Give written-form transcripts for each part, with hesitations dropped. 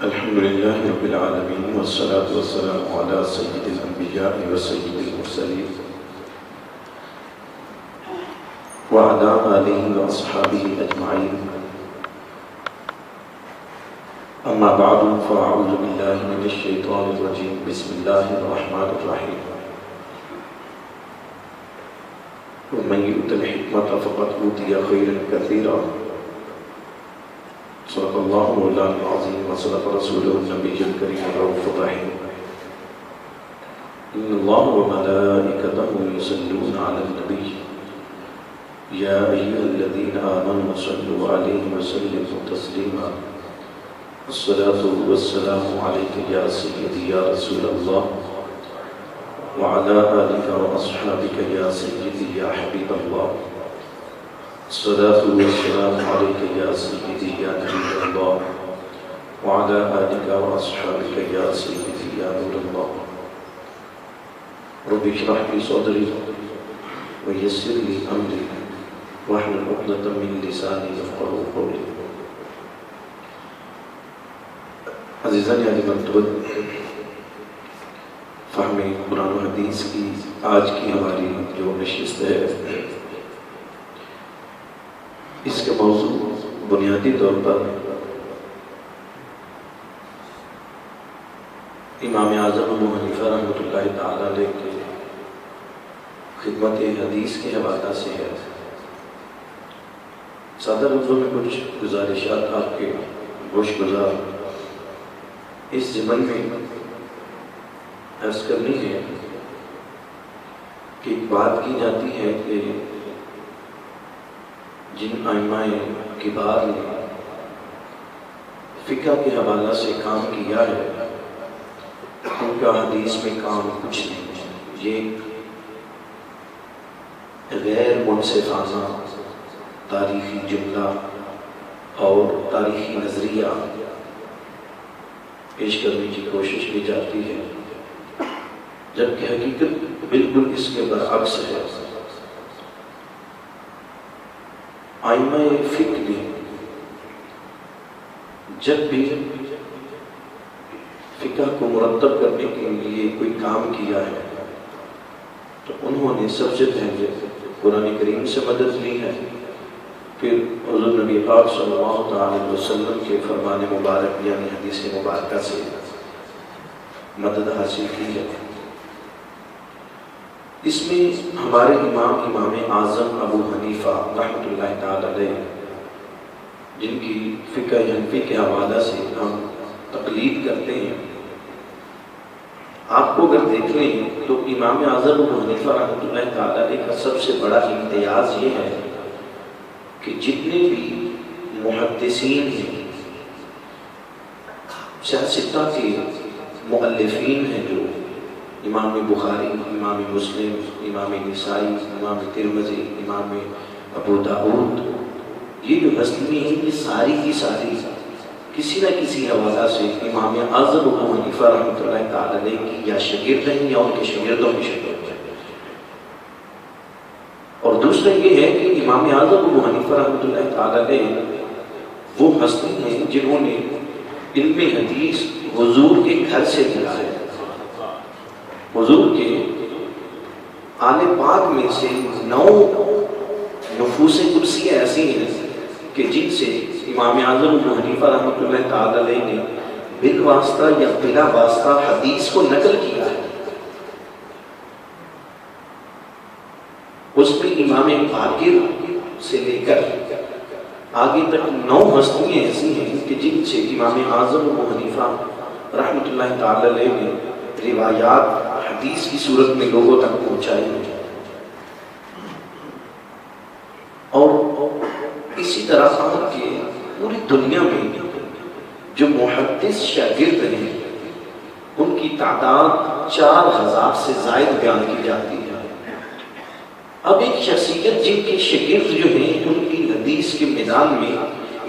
الحمد لله رب العالمين والصلاة والسلام على سيد الأنبياء وسيد المرسلين وعلى آله وأصحابه أجمعين. أما بعد فأعوذ بالله من الشيطان الرجيم. بسم الله الرحمن الرحيم. ومن يؤت الحكمة فقد أوتي خيرا كثيرا. صدق الله مولانا العظيم وصدق رسوله النبي الكريم الرؤوف الرحيم. إن الله وملائكته يصلون على النبي يا أيها الذين آمنوا صلوا عليه وسلموا تسليما. الصلاة والسلام عليك يا سيدي يا رسول الله وعلى آلك وأصحابك يا سيدي يا حبيب الله. الصلاة والسلام عليك يا سيدي يا نبي الله وعلى آلك وأصحابك يا سيدي يا نور الله. رب اشرح لي صدري ويسر لي أمري واحلل عقدة من لساني يفقهوا قولي. عزیزان علی مرتبت، فہم قرآن و حدیث کی آج کی ہماری جو نشست ہے، اس کے موضوع بنیادی طور پر امام اعظم ابو حنیفہ رحمۃ اللہ تعالی علیہ کے خدمت حدیث کے حوالہ سے ہے۔ سادہ لفظوں میں کچھ گزارشات آپ کے گوش گزار اس ضمن میں عرض کرنی ہے کہ ایک بات کی جاتی ہے کہ جن ائمہ کبار نے فقہ کے حوالہ سے کام کیا ہے ان کا حدیث میں کام کچھ نہیں ہے۔ یہ غیر منصفانہ تاریخی جملہ اور تاریخی نظریہ پیش کرنے کی کوشش کی جاتی ہے، جبکہ حقیقت بالکل اس کے برعکس ہے۔ ائمہ فقہ نے جب بھی فقہ کو مرتب کرنے کے لیے کوئی کام کیا ہے تو انہوں نے سب سے پہلے قرآن کریم سے مدد لی ہے، پھر حضور نبی پاک صلی اللہ علیہ وسلم کے فرمان مبارک یعنی حدیث مبارکہ سے مدد حاصل کی ہے۔ اس میں ہمارے امام اعظم ابو حنیفہ رحمۃ اللہ تعالی علیہ، جن کی فقہ حنفی کے حوالہ سے ہم تقلید کرتے ہیں، آپ کو اگر دیکھ لیں تو امام اعظم ابو حنیفہ رحمۃ اللہ تعالی علیہ کا سب سے بڑا امتیاز یہ ہے کہ جتنے بھی محدثین ہیں، سیاستہ کے مؤلفین ہیں، جو امام بخاری، امام مسلم، امام نسائی، امام ترمذی، امام ابو داؤد، یہ جو ہستی ہیں یہ ساری کی ساری کسی نہ کسی حوالہ سے امام اعظم ابو حنیفہ رحمۃ اللہ تعالی علیہ کی یا شاگرد ہیں یا ان کے شاگردوں کے شاگرد ہیں۔ اور دوسرا یہ ہے کہ امام اعظم ابو حنیفہ رحمۃ اللہ تعالی علیہ وہ ہستی ہیں جنہوں نے علم حدیث حضور کے گھر سے ملا ہے۔ حضور کے آل پاک میں سے 9 نفوس قدسی ایسی ہیں کہ جن سے امام اعظم ابو حنیفہ رحمۃ اللہ تعالی علیہ نے بالواسطہ یا بلا واسطہ حدیث کو نقل کیا ہے۔ اس میں امام باقر سے لے کر آگے تک 9 ہستیاں ایسی ہیں کہ جن سے امام اعظم ابو حنیفہ رحمۃ اللہ تعالی علیہ نے روایات حدیث کی صورت میں لوگوں تک پہنچائی ہیں۔ اور اسی طرح کہ پوری دنیا میں جو محدث شاگرد ہیں ان کی تعداد 4000 سے زائد بیان کی جاتی ہے۔ اب ایک شخصیت جن کے شاگرد جو ہیں ان کی حدیث کے میدان میں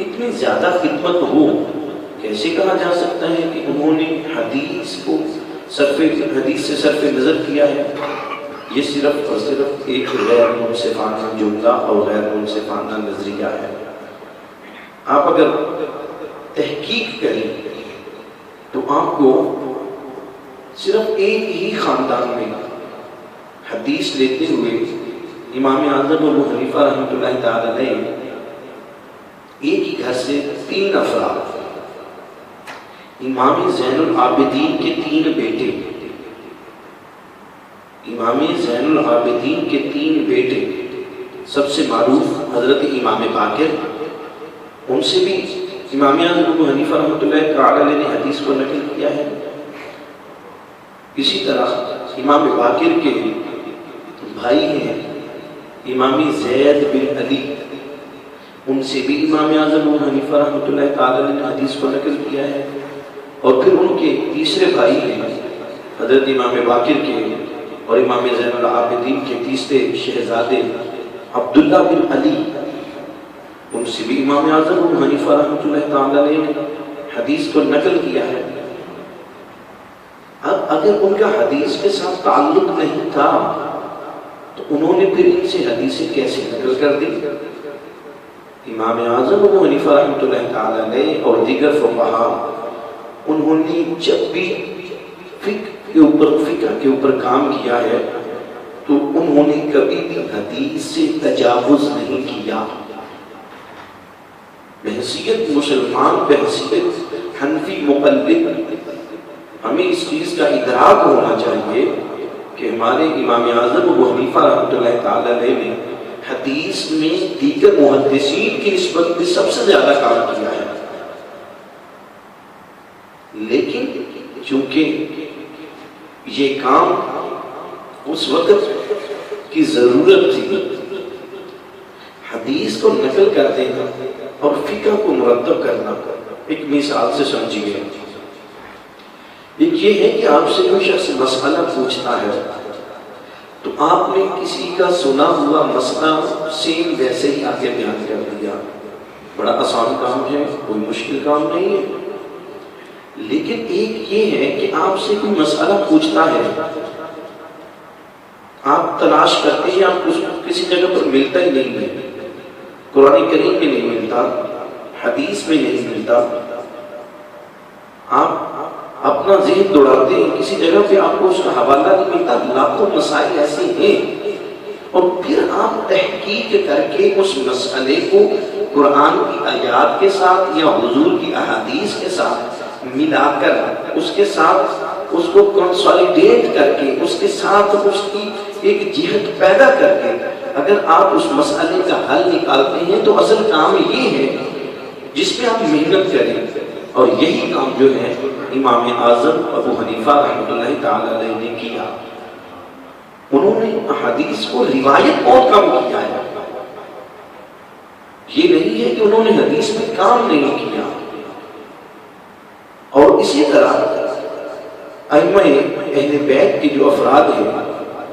اتنی زیادہ خدمت ہو، کیسے کہا جا سکتا ہے کہ انہوں نے حدیث کو حدیث سے صرف نظر کیا ہے؟ یہ صرف اور صرف ایک غیر منصفانہ جملہ اور غیر منصفانہ نظریہ ہے۔ آپ اگر تحقیق کریں آپ کو صرف ایک ہی خاندان میں حدیث لیتے ہوئے امام اعظم ابو حنیفہ رحمۃ اللہ تعالی علیہ ایک ہی گھر سے 3 افراد، امام زین العابدین کے 3 بیٹے، امام زین العابدین کے 3 بیٹے، سب سے معروف حضرت امام باقر، ان سے بھی امام اعظم ابو حنیفہ رحمۃ اللہ تعالی علیہ نے حدیث کو نقل کیا ہے۔ اسی طرح امام باقر کے بھائی ہیں امام زید بن علی، ان سے بھی امام اعظم ابو حنیفہ رحمۃ اللہ تعالی علیہ نے حدیث کو نقل کیا ہے۔ اور پھر ان کے تیسرے بھائی ہیں حضرت امام باقر کے اور امام زین العابدین کے تیسرے شہزادے عبداللہ بن علی، ان سے بھی امام اعظم ابو حنیفہ رحمۃ اللہ تعالی علیہ نے حدیث کو نقل کیا ہے۔ اب اگر ان کا حدیث کے ساتھ تعلق نہیں تھا تو انہوں نے پھر ان سے حدیثیں کیسے نقل کر دی؟ امام اعظم ابو حنیفہ رحمۃ اللہ تعالی علیہ اور دیگر فقہا، انہوں نے جب بھی فقہ کے اوپر کام کیا ہے تو انہوں نے کبھی بھی حدیث سے تجاوز نہیں کیا۔ بحیثیت مسلمان، بحیثیت حنفی مقلد، ہمیں اس چیز کا ادراک ہونا چاہیے کہ ہمارے امام اعظم ابو حنیفہ رحمۃ اللہ تعالی علیہ نے حدیث میں دیگر محدثین کی نسبت میں سب سے زیادہ کام کیا ہے، لیکن چونکہ یہ کام اس وقت کی ضرورت تھی، حدیث کو نقل کر دینا اور فقہ کو مرتب کرنا، ایک مثال سے سمجھیے۔ ایک یہ ہے کہ آپ سے کوئی شخص مسئلہ پوچھتا ہے تو آپ نے کسی کا سنا ہوا مسئلہ سیم ویسے ہی آگے بیان کر دیا، بڑا آسان کام ہے، کوئی مشکل کام نہیں ہے۔ لیکن ایک یہ ہے کہ آپ سے کوئی مسئلہ پوچھتا ہے، آپ تلاش کرتے ہیں، آپ اس کو کسی جگہ پر ملتا ہی نہیں ہے، قرآن کریم میں نہیں ملتا، حدیث میں نہیں ملتا، آپ اپنا ذہن دوڑاتے ہیں، کسی جگہ پہ آپ کو اس کا حوالہ نہیں ملتا، لاکھوں مسائل ایسے ہیں، اور پھر آپ تحقیق کر کے اس مسئلے کو قرآن کی آیات کے ساتھ یا حضور کی احادیث کے ساتھ ملا کر اس کے ساتھ اس کو کنسولیڈیٹ کر کے اس کے ساتھ اس کی ایک جہت پیدا کر کے اگر آپ اس مسئلے کا حل نکالتے ہیں تو اصل کام یہ ہے جس پہ آپ محنت کریں، اور یہی کام جو ہے امام اعظم ابو حنیفہ رحمۃ اللہ تعالی علیہ نے کیا۔ انہوں نے حدیث کو روایت بہت کم کیا ہے، یہ نہیں ہے کہ انہوں نے حدیث میں کام نہیں کیا۔ اور اسی طرح ائمہ اہل بیت کے جو افراد ہیں،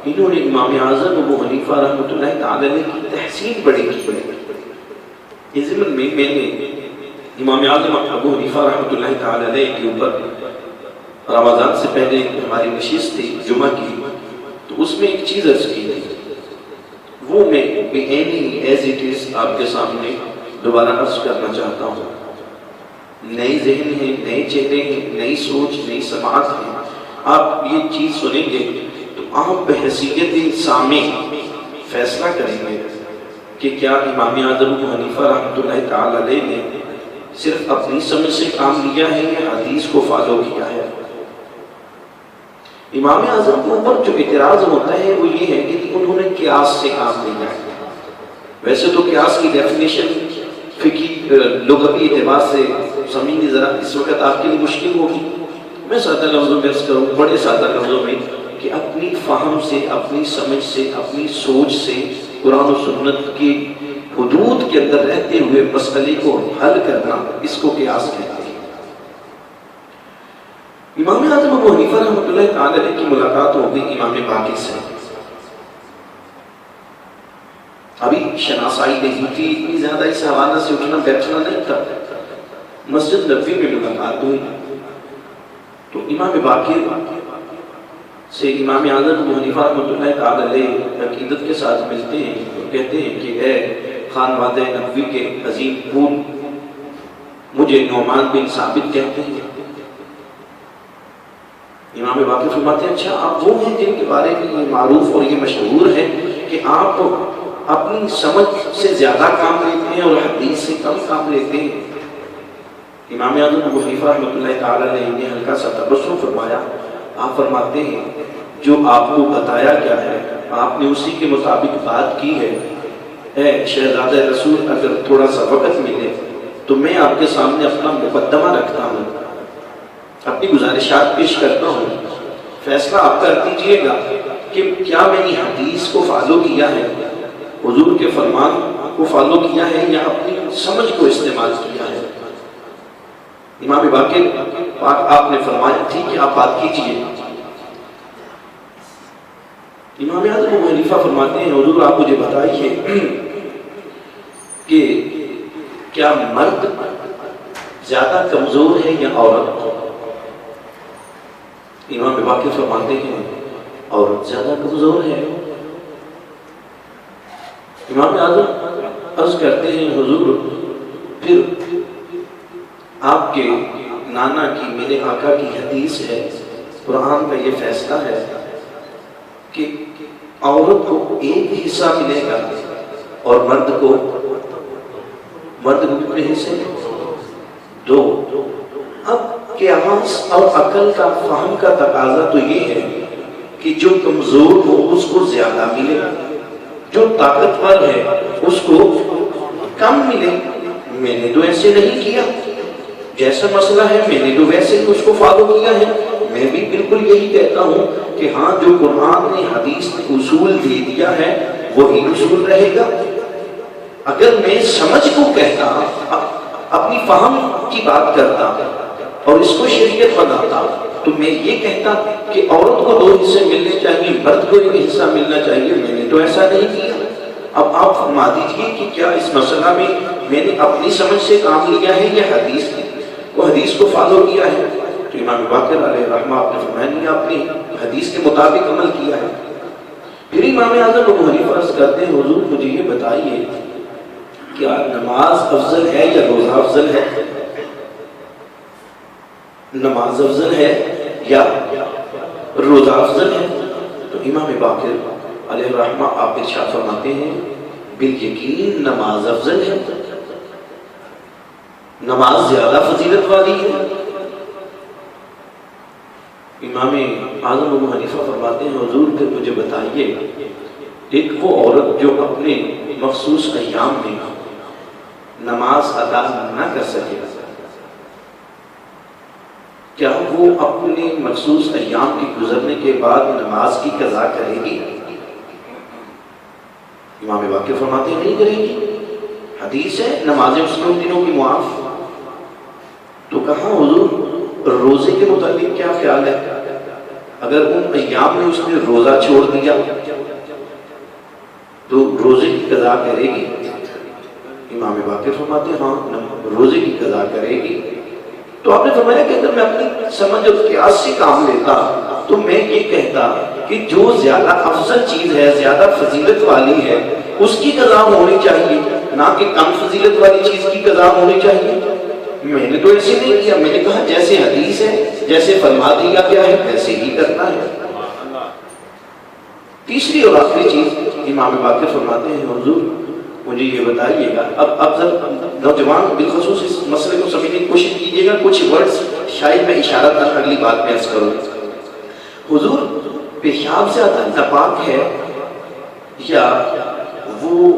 انہوں نے امام اعظم ابو حنیفہ رحمۃ اللہ تعالی علیہ کی تحسین بڑی کی ہے۔ اس ضمن میں نے امام اعظم ابو حنیفہ رحمۃ اللہ تعالی علیہ کے اوپر رمضان سے پہلے ہماری نشست تھی جمعہ کی، تو اس میں ایک چیز عرض کی تھی، وہ میں ایز اٹ از آپ کے سامنے دوبارہ عرض کرنا چاہتا ہوں۔ نئی ذہن ہے، نئے چہرے ہیں، نئی سوچ، نئی سماعت ہے، آپ یہ چیز سنیں گے تو آپ بحیثیت سامع فیصلہ کریں گے کہ کیا امام اعظم ابو حنیفہ رحمۃ اللہ تعالی علیہ نے صرف اپنی سمجھ سے کام لیا ہے یا حدیث کو فالو کیا ہے۔ امام اعظم کے اوپر جو اعتراض ہوتا ہے وہ یہ ہے کہ انہوں نے قیاس سے کام لیا ہے۔ ویسے تو قیاس کی ڈیفینیشن فقہی لغوی اعتبار سے سمجھنی ذرا اس وقت آپ کے لیے مشکل ہوگی، میں سادہ لفظوں میں عرض کروں، بڑے سادہ لفظوں میں، کہ اپنی فہم سے، اپنی سمجھ سے، اپنی سوچ سے قرآن و سنت کی حدود کے اندر رہتے ہوئے مسئلے کو حل کرنا، اس کو قیاس کہتے ہیں۔ امام اعظم ابو حنیفہ رحمۃ اللہ تعالی علیہ کی ملاقات ہو گئی امام باقر سے، ابھی شناسائی نہیں تھی اتنی زیادہ، اس حوالے سے اٹھنا بیٹھنا نہیں تھا، مسجد نبوی میں ملاقات ہوئی تو امام باقر سے امام اعظم ابو حنیفہ رحمۃ اللہ تعالی علیہ عقیدت کے ساتھ ملتے ہیں اور کہتے ہیں کہ اے خانوادہ نبوی کے عظیم پور، مجھے نعمان بن ثابت کہتے ہیں، امام باقر فرماتے ہیں اچھا آپ وہ ہیں جن کے بارے میں یہ معروف اور یہ مشہور ہے کہ آپ اپنی سمجھ سے زیادہ کام لیتے ہیں اور حدیث سے کم کام لیتے ہیں؟ امام اعظم ابو حنیفہ رحمۃ اللہ تعالی علیہ نے ہلکا سا تبسم فرمایا. آپ فرماتے ہیں جو آپ کو بتایا گیا ہے آپ نے اسی کے مطابق بات کی ہے. اے شہزادہ رسول اگر تھوڑا سا وقت ملے تو میں آپ کے سامنے اپنا مقدمہ رکھتا ہوں، اپنی گزارشات پیش کرتا ہوں، فیصلہ آپ کر دیجئے گا کہ کیا میں نے حدیث کو فالو کیا ہے، حضور کے فرمان کو فالو کیا ہے یا اپنی سمجھ کو استعمال کیا ہے. امام باقر پاک آپ نے فرمایا ٹھیک ہے آپ بات کیجئے. امام اعظم ابو حنیفہ فرماتے ہیں حضور آپ مجھے بتائیے کہ کیا مرد زیادہ کمزور ہے یا عورت؟ امام باقر فرماتے ہیں عورت زیادہ کمزور ہے. امام اعظم عرض کرتے ہیں حضور پھر آپ کے نانا کی میرے آقا کی حدیث ہے، قرآن کا یہ فیصلہ ہے کہ عورت کو ایک حصہ ملے گا اور مرد کو کتنے حصے؟ دو. اب قیاس اور عقل کا فہم کا تقاضا تو یہ ہے کہ جو کمزور ہو اس کو زیادہ ملے، جو طاقتور ہے اس کو کم ملے. میں نے تو ایسے نہیں کیا، جیسا مسئلہ ہے میں نے تو ویسے ہی اس کو فالو کیا ہے. میں بھی بالکل یہی کہتا ہوں کہ ہاں جو قرآن نے حدیث نے اصول دے دیا ہے وہی اصول رہے گا. اگر میں سمجھ کو کہتا اپنی فہم کی بات کرتا اور اس کو شریعت بناتا تو میں یہ کہتا کہ عورت کو 2 حصے ملنے چاہیے مرد کو 1 حصہ ملنا چاہیے. میں نے تو ایسا نہیں کیا. اب آپ فرما دیجئے کہ کیا اس مسئلہ میں نے اپنی سمجھ سے کام لیا ہے یا حدیث کو فالو کیا ہے؟ تو امام باقر علیہ رحمہ آپ نے فرمایا نہیں آپ نے حدیث کے مطابق عمل کیا ہے. پھر امام اعظم ابو حنیفہ عرض کرتے ہیں حضور مجھے یہ بتائیے کیا نماز افضل ہے یا روزہ افضل ہے؟ نماز افضل ہے یا روزہ افضل ہے؟ تو امام باقر علیہ رحمہ آپ ارشاد فرماتے ہیں بالیقین نماز افضل ہے، نماز زیادہ فضیلت والی ہے. امام اعظم ابو حنیفہ فرماتے ہیں حضور پھر مجھے بتائیے ایک وہ عورت جو اپنے مخصوص ایام میں نماز ادا نہ کر سکے کیا وہ اپنے مخصوص ایام کے گزرنے کے بعد نماز کی قضا کرے گی؟ امام باقر فرماتے ہیں نہیں کرے گی. حدیث ہے نمازیں اس کے دنوں کی معاف. تو کہاں حضور روزے کے متعلق کیا خیال ہے؟ اگر ان ایام میں اس نے روزہ چھوڑ دیا تو روزے کی قضا کرے گی؟ امام باقر فرماتے ہیں ہاں روزے کی قضا کرے گی. تو آپ نے فرمایا کہ اگر میں اپنی سمجھ اور قیاس سے کام لیتا تو میں یہ کہتا کہ جو زیادہ افضل چیز ہے زیادہ فضیلت والی ہے اس کی قضا ہونی چاہیے نہ کہ کم فضیلت والی چیز کی قضا ہونی چاہیے. میں نے تو ایسے نہیں کیا، میں نے کہا جیسے حدیث ہے جیسے فرما دیا گیا ہے ویسے ہی کرنا ہے. تیسری اور آخری چیز امام باقر فرماتے ہیں حضور مجھے یہ بتائیے گا اب نوجوان بالخصوص اس مسئلے کو سمجھنے کی کوشش کیجیے گا. کچھ ورڈز شاید میں اشارہ تک اگلی بات میں عرض کروں. حضور پیشاب زیادہ ناپاک ہے یا وہ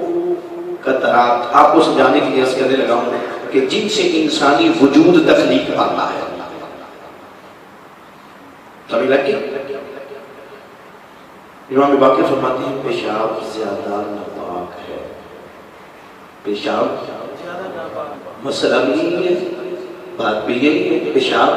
قطرات؟ آپ کو سمجھانے کے لیے عرض کرنے لگا ہوں کہ جن سے انسانی وجود تخلیق آتا ہے. سمجھ لگی؟ امام باقر فرماتے ہیں پیشاب زیادہ ناپاک ہے. پیشاب مسئلہ بھی یہی ہے، بات بھی یہی ہے، پیشاب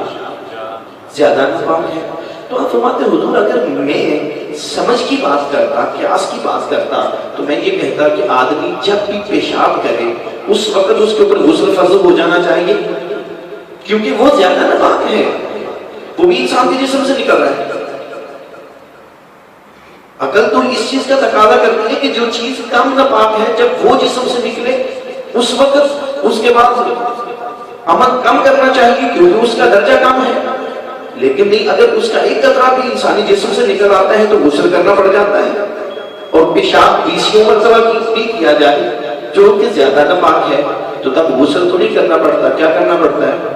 زیادہ ناپاک ہے. تو آپ فرماتے ہیں حضور اگر میں سمجھ کی بات کرتا قیاس کی بات کرتا تو میں یہ کہتا کہ آدمی جب بھی پیشاب کرے اس وقت اس کے اوپر غسل فرض ہو جانا چاہیے کیونکہ وہ زیادہ ناپاک ہے، وہ بھی انسان کے جسم سے نکل رہا ہے. عقل تو اس چیز کا تقاضا کرتی ہے کہ جو چیز کم ناپاک ہے جب وہ جسم سے نکلے اس وقت اس کے بعد عمل کم کرنا چاہیے کیونکہ اس کا درجہ کم ہے. لیکن نہیں، اگر اس کا ایک قطرہ بھی انسانی جسم سے نکل آتا ہے تو غسل کرنا پڑ جاتا ہے، اور پیشاب 20 مرتبہ بھی کیا جائے جو کہ زیادہ ناپاک ہے تو تب غسل تو نہیں کرنا پڑتا، کیا کرنا پڑتا ہے؟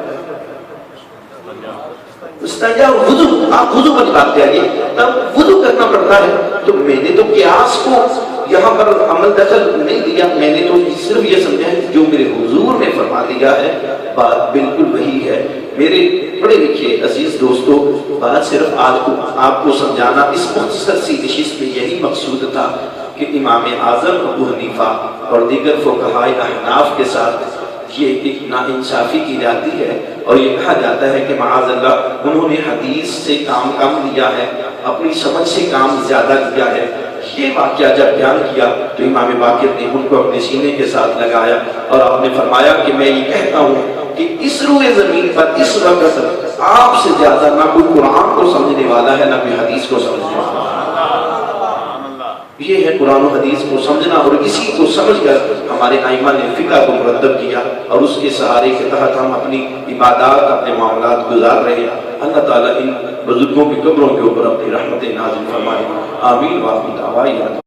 استنجا، وضو، آپ وضو والی بات کہیے، تب وضو کرنا پڑتا ہے۔ تو میں نے تو قیاس کو یہاں پر عمل دخل نہیں دیا، میں نے تو صرف یہ سمجھا ہے جو میرے حضور نے فرما دیا ہے بات بالکل وہی ہے۔ میرے پڑھے لکھے عزیز دوستو، بات صرف آپ کو سمجھانا اس مختصر سی نشست میں یہی مقصود تھا کہ امام اعظم ابو حنیفہ اور دیگر فقہائے احناف کے ساتھ یہ ایک ناانصافی کی جاتی ہے، اور یہ کہا جاتا ہے کہ معاذ اللہ انہوں نے حدیث سے کام کم لیا ہے، اپنی سمجھ سے کام زیادہ کیا ہے۔ یہ واقعہ جب بیان کیا تو امام باقر نے ان کو اپنے سینے کے ساتھ لگایا اور آپ نے فرمایا کہ میں یہ کہتا ہوں کہ اس روئے زمین پر اس وقت آپ سے زیادہ نہ کوئی قرآن کو سمجھنے والا ہے، نہ کوئی حدیث کو سمجھنے والا ہے۔ یہ ہے قرآن و حدیث کو سمجھنا، اور اسی کو سمجھ کر ہمارے ائمہ نے فقہ کو مرتب کیا، اور اس کے سہارے کے تحت ہم اپنی عبادات، اپنے معاملات گزار رہے ہیں۔ اللہ تعالیٰ ان بزرگوں کی قبروں کے اوپر اپنی رحمت نازل فرمائے، آمین۔ وآخر دعوانا